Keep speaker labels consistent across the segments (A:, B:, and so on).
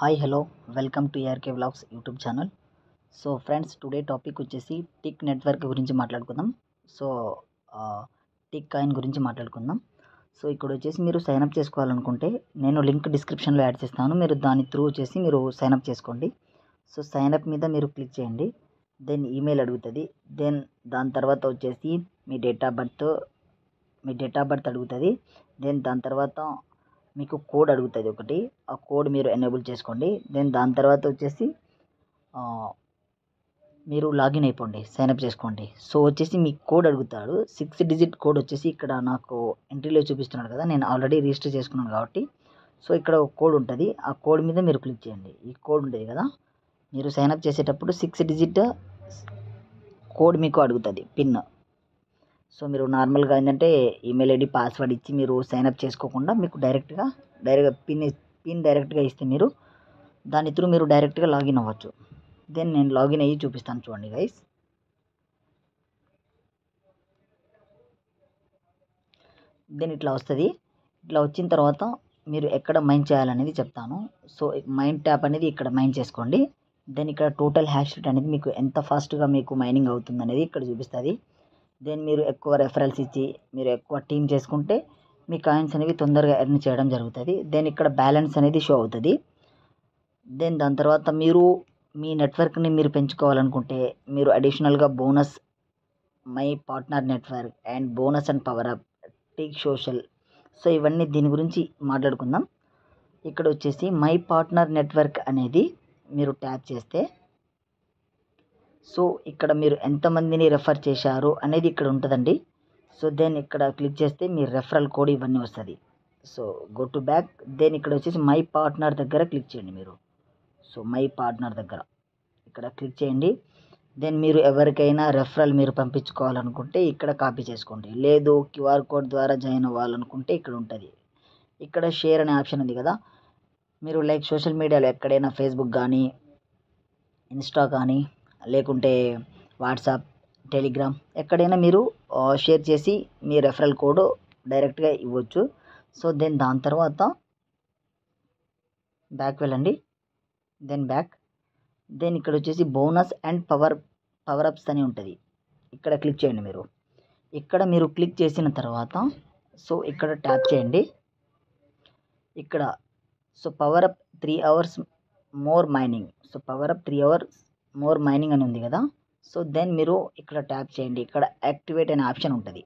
A: Hi hello welcome to ARK vlogs YouTube channel. So friends, today topic వచ్చేసి tick network గురించి మాట్లాడుకుందాం. So tick coin గురించి మాట్లాడుకుందాం. So ఇక్కడ వచ్చేసి మీరు సైన్అప్ చేసుకోవాలనుకుంటే నేను లింక్ డిస్క్రిప్షన్లో యాడ్ చేస్తాను. మీరు దాని త్రూ వచ్చేసి మీరు సైన్అప్ చేసుకోండి. సో సైన్అప్ మీద మీరు క్లిక్ చేయండి. దెన్ ఈమెయిల్ అడుగుతుంది. దెన్ దాని తర్వాత వచ్చేసి మీ డేట్ ఆఫ్ బర్త్ అడుగుతుంది. దెన్ దాని తర్వాత మీకు కోడ్ అడుగుతుంది ఒకటి. ఆ కోడ్ మీరు ఎనేబుల్ చేసుకోండి. దెన్ దాని తర్వాత వచ్చేసి మీరు లాగిన్ అయిపోండి, సైన్అప్ చేసుకోండి. సో వచ్చేసి మీ కోడ్ అడుగుతాడు. 6 డిజిట్ కోడ్ వచ్చేసి ఇక్కడ నాకు ఎంట్రీలో చూపిస్తున్నాడు కదా, నేను ఆల్రెడీ రిజిస్టర్ చేసుకున్నాను కాబట్టి. సో ఇక్కడ ఒక కోడ్ ఉంటుంది. ఆ కోడ్ మీద మీరు క్లిక్ చేయండి. ఈ కోడ్ ఉంటుంది కదా, మీరు సైన్అప్ చేసేటప్పుడు 6 డిజిట్ కోడ్ మీకు అడుగుతుంది, పిన్. సో మీరు నార్మల్గా ఏంటంటే ఈమెయిల్ ఐడి పాస్వర్డ్ ఇచ్చి మీరు సైన్అప్ చేసుకోకుండా మీకు డైరెక్ట్గా పిన్ డైరెక్ట్గా ఇస్తే మీరు దాని త్రూ మీరు డైరెక్ట్గా లాగిన్ అవ్వచ్చు. దెన్ నేను లాగిన్ అయ్యి చూపిస్తాను, చూడండి గైస్. దెన్ ఇట్లా వస్తుంది. ఇట్లా వచ్చిన తర్వాత మీరు ఎక్కడ మైన్ చేయాలనేది చెప్తాను. సో మైన్ ట్యాప్ అనేది ఇక్కడ మైన్ చేసుకోండి. దెన్ ఇక్కడ టోటల్ హ్యాష్ రేట్ అనేది మీకు ఎంత ఫాస్ట్గా మీకు మైనింగ్ అవుతుంది అనేది ఇక్కడ చూపిస్తుంది. దెన్ మీరు ఎక్కువ రెఫరల్స్ ఇచ్చి మీరు ఎక్కువ టీమ్ చేసుకుంటే మీ కాయిన్స్ అనేవి తొందరగా ఎర్న్ చేయడం జరుగుతుంది. దెన్ ఇక్కడ బ్యాలెన్స్ అనేది షో అవుతుంది. దెన్ దాని తర్వాత మీరు మీ నెట్వర్క్ని మీరు పెంచుకోవాలనుకుంటే మీరు అడిషనల్గా bonus, my partner network and bonus and power up, tick social, so ఇవన్నీ దీని గురించి మాట్లాడుకుందాం. ఇక్కడ వచ్చేసి మై పార్ట్నర్ నెట్వర్క్ అనేది మీరు ట్యాప్ చేస్తే సో ఇక్కడ మీరు ఎంతమందిని రెఫర్ చేశారు అనేది ఇక్కడ ఉంటుందండి. సో దెన్ ఇక్కడ క్లిక్ చేస్తే మీ రెఫరల్ కోడ్ ఇవన్నీ వస్తుంది. So go to back. Then ఇక్కడ వచ్చేసి మై పార్ట్నర్ దగ్గర క్లిక్ చేయండి మీరు. సో మై పార్ట్నర్ దగ్గర ఇక్కడ క్లిక్ చేయండి. దెన్ మీరు ఎవరికైనా రెఫరల్ మీరు పంపించుకోవాలనుకుంటే ఇక్కడ కాపీ చేసుకోండి. లేదు క్యూఆర్ కోడ్ ద్వారా జాయిన్ అవ్వాలనుకుంటే ఇక్కడ ఉంటుంది. ఇక్కడ షేర్ అనే ఆప్షన్ ఉంది కదా, మీరు లైక్ సోషల్ మీడియాలో ఎక్కడైనా ఫేస్బుక్ కానీ, ఇన్స్టా కానీ, లేకుంటే వాట్సాప్, టెలిగ్రామ్, ఎక్కడైనా మీరు షేర్ చేసి మీ రెఫరల్ కోడ్ డైరెక్ట్గా ఇవ్వచ్చు. సో దెన్ దాని తర్వాత బ్యాక్ వెళ్ళండి. Then back. దెన్ ఇక్కడ వచ్చేసి బోనస్ అండ్ పవర్ అప్స్ అని ఉంటుంది. ఇక్కడ క్లిక్ చేయండి మీరు. ఇక్కడ మీరు క్లిక్ చేసిన తర్వాత సో ఇక్కడ ట్యాప్ చేయండి. ఇక్కడ so power up 3 hours more mining, so power up 3 hours more mining అని ఉంది కదా. సో దెన్ మీరు ఇక్కడ ట్యాప్ చేయండి. ఇక్కడ యాక్టివేట్ అనే ఆప్షన్ ఉంటుంది,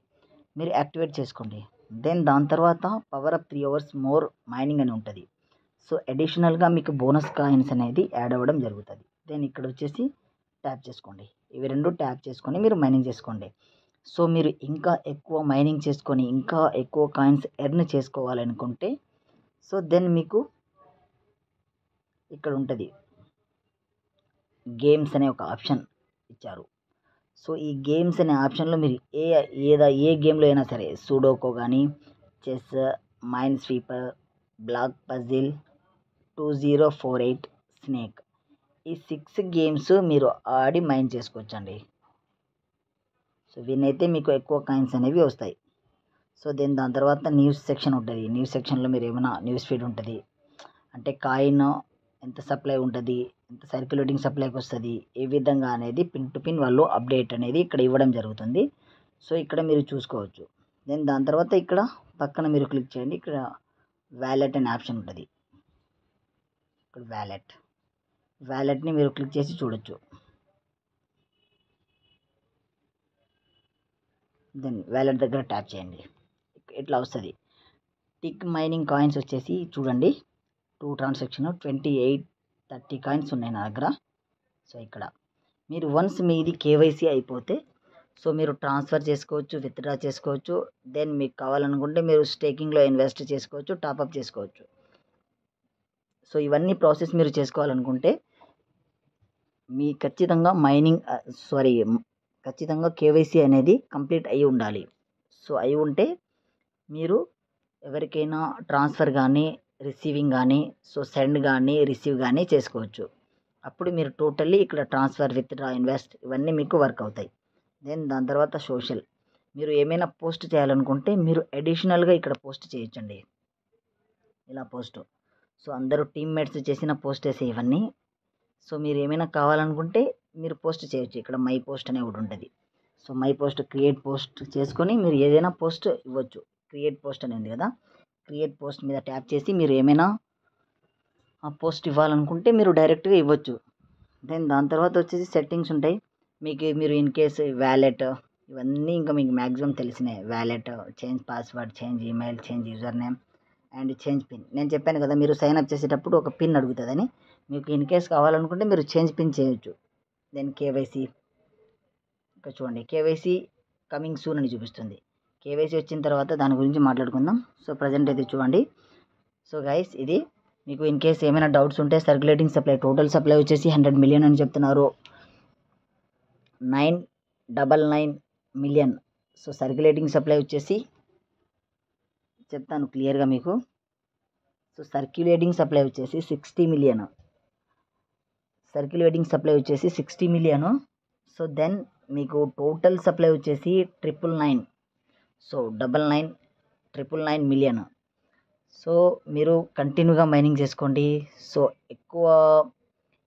A: మీరు యాక్టివేట్ చేసుకోండి. దెన్ దాని తర్వాత power up 3 hours more mining అని ఉంటుంది. సో అడిషనల్గా మీకు బోనస్ కాయిన్స్ అనేది యాడ్ అవ్వడం జరుగుతుంది. దెన్ ఇక్కడ వచ్చేసి ట్యాప్ చేసుకోండి. ఇవి రెండు ట్యాప్ చేసుకొని మీరు మైనింగ్ చేసుకోండి. సో మీరు ఇంకా ఎక్కువ మైనింగ్ చేసుకొని ఇంకా ఎక్కువ కాయిన్స్ ఎర్న్ చేసుకోవాలనుకుంటే సో దెన్ మీకు ఇక్కడ ఉంటుంది గేమ్స్ అనే ఒక ఆప్షన్ ఇచ్చారు. సో ఈ గేమ్స్ అనే ఆప్షన్లో మీరు ఏ గేమ్లో అయినా సరే, సూడోకో కానీ, chess, mind sweeper, block puzzle, 2048, snake, ఈ 6 గేమ్స్ మీరు ఆడి మైండ్ చేసుకోవచ్చండి. సో వీనైతే మీకు ఎక్కువ కాయిన్స్ అనేవి వస్తాయి. సో దాని తర్వాత న్యూస్ సెక్షన్ ఉంటుంది. న్యూస్ సెక్షన్లో మీరు ఏమైనా న్యూస్ ఫీడ్ ఉంటుంది, అంటే కాయిన్ ఎంత సప్లై ఉంటుంది, ఎంత సర్క్యులేటింగ్ సప్లైకి వస్తుంది, ఏ విధంగా అనేది పిన్ టు పిన్ వాళ్ళు అప్డేట్ అనేది ఇక్కడ ఇవ్వడం జరుగుతుంది. సో ఇక్కడ మీరు చూసుకోవచ్చు. దెన్ దాని తర్వాత ఇక్కడ పక్కన మీరు క్లిక్ చేయండి. ఇక్కడ వ్యాలెట్ అనే ఆప్షన్ ఉంటుంది. ఇక్కడ వ్యాలెట్ని మీరు క్లిక్ చేసి చూడొచ్చు. దెన్ వ్యాలెట్ దగ్గర ట్యాప్ చేయండి. ఇట్లా వస్తుంది. టిక్ మైనింగ్ కాయిన్స్ వచ్చేసి చూడండి, 2 ట్రాన్సాక్షన్ 2830 కాయిన్స్ ఉన్నాయి నా దగ్గర. సో ఇక్కడ మీరు వన్స్ మీది కేవైసీ అయిపోతే సో మీరు ట్రాన్స్ఫర్ చేసుకోవచ్చు, విత్డ్రా చేసుకోవచ్చు. దెన్ మీకు కావాలనుకుంటే మీరు స్టేకింగ్లో ఇన్వెస్ట్ చేసుకోవచ్చు, టాప్అప్ చేసుకోవచ్చు. సో ఇవన్నీ ప్రాసెస్ మీరు చేసుకోవాలనుకుంటే మీ ఖచ్చితంగా కేవైసీ అనేది కంప్లీట్ అయి ఉండాలి. సో అయి ఉంటే మీరు ఎవరికైనా ట్రాన్స్ఫర్ కానీ, రిసీవింగ్ కానీ, సో సెండ్ కానీ, రిసీవ్ కానీ చేసుకోవచ్చు. అప్పుడు మీరు టోటల్లీ ఇక్కడ ట్రాన్స్ఫర్, విత్డ్రా, ఇన్వెస్ట్ ఇవన్నీ మీకు వర్క్ అవుతాయి. దెన్ దాని తర్వాత సోషల్, మీరు ఏమైనా పోస్ట్ చేయాలనుకుంటే మీరు అడిషనల్గా ఇక్కడ పోస్ట్ చేయొచ్చండి. ఇలా పోస్ట్. సో అందరూ టీమ్మేట్స్ చేసిన పోస్టర్సే ఇవన్నీ. సో మీరు ఏమైనా కావాలనుకుంటే మీరు పోస్ట్ చేయొచ్చు. ఇక్కడ మై పోస్ట్ అనే ఒకటి ఉంటుంది. So my post create post చేసుకొని మీరు ఏదైనా పోస్ట్ ఇవ్వచ్చు. క్రియేట్ పోస్ట్ అని ఉంది కదా, క్రియేట్ పోస్ట్ మీద ట్యాప్ చేసి మీరు ఏమైనా ఆ పోస్ట్ ఇవ్వాలనుకుంటే మీరు డైరెక్ట్గా ఇవ్వచ్చు. దెన్ దాని తర్వాత వచ్చేసి సెట్టింగ్స్ ఉంటాయి. మీరు ఇన్ కేస్ వ్యాలెట్ ఇవన్నీ ఇంకా మీకు మ్యాక్సిమం తెలిసినాయి. Wallet, change password, change email, change user name and change pin. నేను చెప్పాను కదా మీరు సైన్ అప్ చేసేటప్పుడు ఒక పిన్ అడుగుతుందని. మీకు ఇన్ కేస్ కావాలనుకుంటే మీరు చేంజ్ పిన్ చేయొచ్చు. దెన్ కేవైసీ, ఇక్కడ చూడండి కేవైసీ కమింగ్ సూన్ అని చూపిస్తుంది. కేవైసీ వచ్చిన తర్వాత దాని గురించి మాట్లాడుకుందాం. సో ప్రజెంట్ అయితే చూడండి. సో గైస్ ఇది మీకు ఇన్ కేస్ ఏమైనా డౌట్స్ ఉంటే సర్క్యులేటింగ్ సప్లై టోటల్ సప్లై వచ్చేసి 100 మిలియన్ అని చెప్తున్నారు. 999 మిలియన్. సో సర్క్యులేటింగ్ సప్లై వచ్చేసి చెప్తాను క్లియర్గా మీకు. సో సర్క్యులేటింగ్ సప్లై వచ్చేసి 60 మిలియన్. సర్క్యులేటింగ్ సప్లై వచ్చేసి 60 మిలియన్. సో దెన్ మీకు టోటల్ సప్లై వచ్చేసి 999. So 999 million. సో మీరు కంటిన్యూగా మైనింగ్ చేసుకోండి. సో ఎక్కువ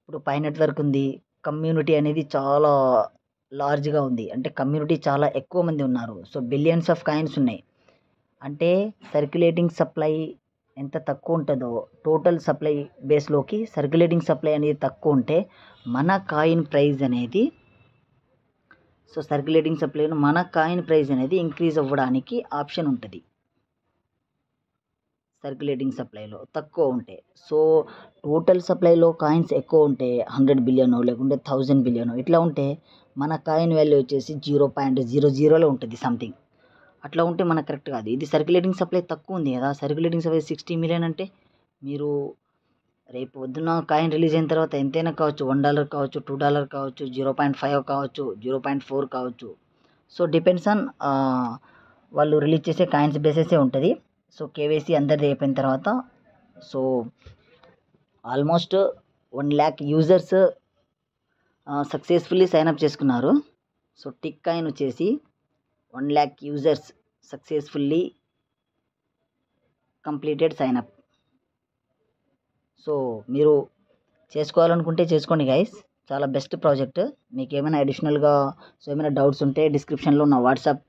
A: ఇప్పుడు పై నెట్వర్క్ ఉంది, కమ్యూనిటీ అనేది చాలా లార్జ్గా ఉంది, అంటే కమ్యూనిటీ చాలా ఎక్కువ మంది ఉన్నారు. సో బిలియన్స్ ఆఫ్ కాయిన్స్ ఉన్నాయి. అంటే సర్క్యులేటింగ్ సప్లై ఎంత తక్కువ ఉంటుందో టోటల్ సప్లై బేస్లోకి సర్క్యులేటింగ్ సప్లై అనేది తక్కువ ఉంటే మన కాయిన్ ప్రైస్ అనేది, సో సర్క్యులేటింగ్ సప్లైలో మన కాయిన్ ప్రైస్ అనేది ఇంక్రీజ్ అవ్వడానికి ఆప్షన్ ఉంటుంది. సర్క్యులేటింగ్ సప్లైలో తక్కువ ఉంటే, సో టోటల్ సప్లైలో కాయిన్స్ ఎక్కువ ఉంటే 100 బిలియన్ లేకుంటే 1000 బిలియన్ ఇట్లా ఉంటే మన కాయిన్ వాల్యూ వచ్చేసి 0.00లో ఉంటుంది సంథింగ్. అట్లా ఉంటే మనకు కరెక్ట్ కాదు. ఇది సర్క్యులేటింగ్ సప్లై తక్కువ ఉంది కదా, సర్క్యులేటింగ్ సప్లై 60 మిలియన్ అంటే మీరు రేపు పొద్దున్న కాయిన్ రిలీజ్ అయిన తర్వాత ఎంతైనా కావచ్చు, $1 కావచ్చు, $2 కావచ్చు, 0.5 కావచ్చు, 0.4 కావచ్చు. సో డిపెండ్స్ ఆన్ వాళ్ళు రిలీజ్ చేసే కాయిన్స్ బేసెసే ఉంటుంది. సో కేవైసీ అందరిది అయిపోయిన తర్వాత so almost 1 lakh users successfully sign-up చేసుకున్నారు. సో టిక్ కాయిన్ వచ్చేసి 1 lakh users successfully completed sign-up. So మీరు చేసుకోవాలనుకుంటే చేసుకోండి గైస్, చాలా బెస్ట్ ప్రాజెక్ట్. మీకు ఏమైనా అడిషనల్గా ఏమైనా డౌట్స్ ఉంటే డిస్క్రిప్షన్లో నా వాట్సాప్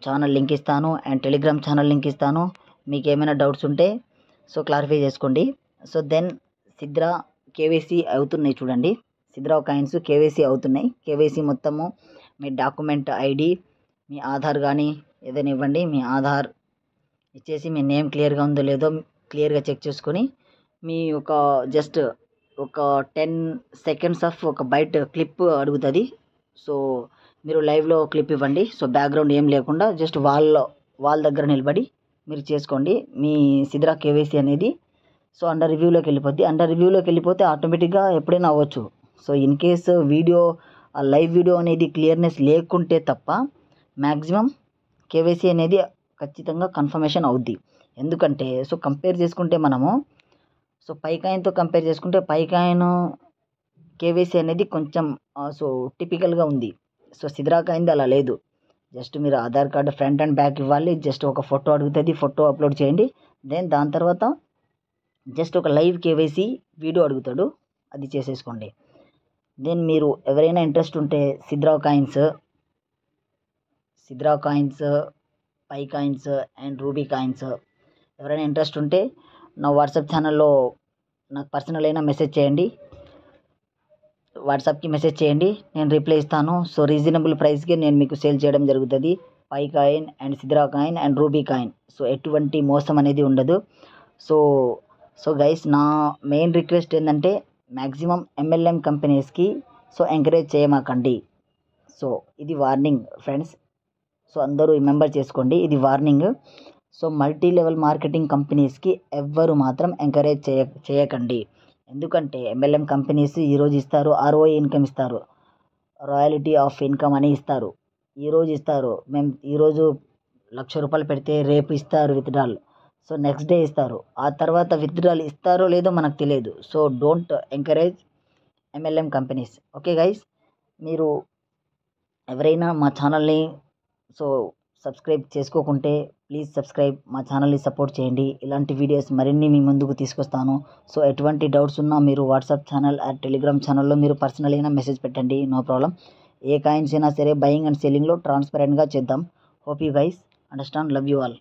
A: ఛానల్ లింక్ ఇస్తాను అండ్ టెలిగ్రామ్ ఛానల్ లింక్ ఇస్తాను. మీకు ఏమైనా డౌట్స్ ఉంటే సో క్లారిఫై చేసుకోండి. సో దెన్ సిద్రా కేవైసీ అవుతున్నాయి చూడండి. సిద్రా కాయిన్స్ కేవైసీ అవుతున్నాయి. కేవైసీ మొత్తము మీ డాక్యుమెంట్ ఐడి, మీ ఆధార్ కానీ ఏదైనా ఇవ్వండి. మీ ఆధార్ ఇచ్చేసి మీ నేమ్ క్లియర్గా ఉందో లేదో క్లియర్గా చెక్ చేసుకొని మీ జస్ట్ ఒక 10 సెకండ్స్ ఆఫ్ ఒక బైట్ క్లిప్ అడుగుతుంది. సో మీరు లైవ్లో క్లిప్ ఇవ్వండి. సో బ్యాక్గ్రౌండ్ ఏం లేకుండా జస్ట్ వాల్ దగ్గర నిలబడి మీరు చేసుకోండి. మీ సిద్రా కేవైసీ అనేది సో అండర్ రివ్యూలోకి వెళ్ళిపోద్ది. అండర్ రివ్యూలోకి వెళ్ళిపోతే ఆటోమేటిక్గా ఎప్పుడైనా అవ్వచ్చు. సో ఇన్ కేస్ ఆ లైవ్ వీడియో అనేది క్లియర్నెస్ లేకుంటే తప్ప మ్యాక్సిమం కేవైసీ అనేది ఖచ్చితంగా కన్ఫర్మేషన్ అవుద్ది. ఎందుకంటే సో కంపేర్ చేసుకుంటే మనము సో పైకాయిన్తో కంపేర్ చేసుకుంటే పైకాయిన్ కేవైసీ అనేది కొంచెం సో టిపికల్గా ఉంది. సో సిద్రా కాయిన్ది అలా లేదు. జస్ట్ మీరు Aadhaar card front and back ఇవ్వాలి. జస్ట్ ఒక ఫోటో అడుగుతుంది, ఫోటో అప్లోడ్ చేయండి. దెన్ దాని తర్వాత జస్ట్ ఒక లైవ్ కేవైసీ వీడియో అడుగుతాడు, అది చేసేసుకోండి. దెన్ మీరు ఎవరైనా ఇంట్రెస్ట్ ఉంటే సిద్రా coins, pi coins and ruby coins ఎవరైనా ఇంట్రెస్ట్ ఉంటే నా వాట్సాప్ ఛానల్లో నాకు పర్సనల్ అయినా మెసేజ్ చేయండి. వాట్సాప్కి మెసేజ్ చేయండి, నేను రిప్లై ఇస్తాను. సో రీజనబుల్ ప్రైస్కి నేను మీకు సేల్ చేయడం జరుగుతుంది. Pi coin and Sidra coin and ruby coin. So ఎటువంటి మోసం అనేది ఉండదు. సో గైస్ నా మెయిన్ రిక్వెస్ట్ ఏంటంటే మ్యాక్సిమం MLM కంపెనీస్కి సో ఎంకరేజ్ చేయమాకండి. సో ఇది వార్నింగ్ ఫ్రెండ్స్. సో అందరూ రిమెంబర్ చేసుకోండి, ఇది warning. So multi level marketing కంపెనీస్కి ఎవ్వరు మాత్రం ఎంకరేజ్ చేయకండి. ఎందుకంటే MLM కంపెనీస్ ఈరోజు ఇస్తారు, ROI ఇన్కమ్ ఇస్తారు, రాయల్టీ ఆఫ్ ఇన్కమ్ అని ఇస్తారు. ఈరోజు ఇస్తారు, మేము ఈరోజు ₹1,00,000 పెడితే రేపు ఇస్తారు విత్డ్రాల్. సో నెక్స్ట్ డే ఇస్తారు, ఆ తర్వాత విత్డ్రాల్ ఇస్తారో లేదో మనకు తెలియదు. So don't encourage MLM companies. Okay guys, మీరు ఎవరైనా మా ఛానల్ని సో సబ్స్క్రైబ్ చేసుకోకుంటే ప్లీజ్ సబ్స్క్రైబ్, మా ఛానల్ని సపోర్ట్ చేయండి. ఇలాంటి వీడియోస్ మరిన్ని మీ ముందుకు తీసుకొస్తాను. సో ఎటువంటి డౌట్స్ ఉన్నా మీరు వాట్సాప్ ఛానల్ ఆర్ టెలిగ్రామ్ ఛానల్లో మీరు పర్సనల్ అయినా మెసేజ్ పెట్టండి, నో ప్రాబ్లం. ఏ కాయిన్స్ అయినా సరే బయింగ్ అండ్ సెల్లింగ్లో ట్రాన్స్పరెంట్గా చేద్దాం. Hope you guys understand. Love you all.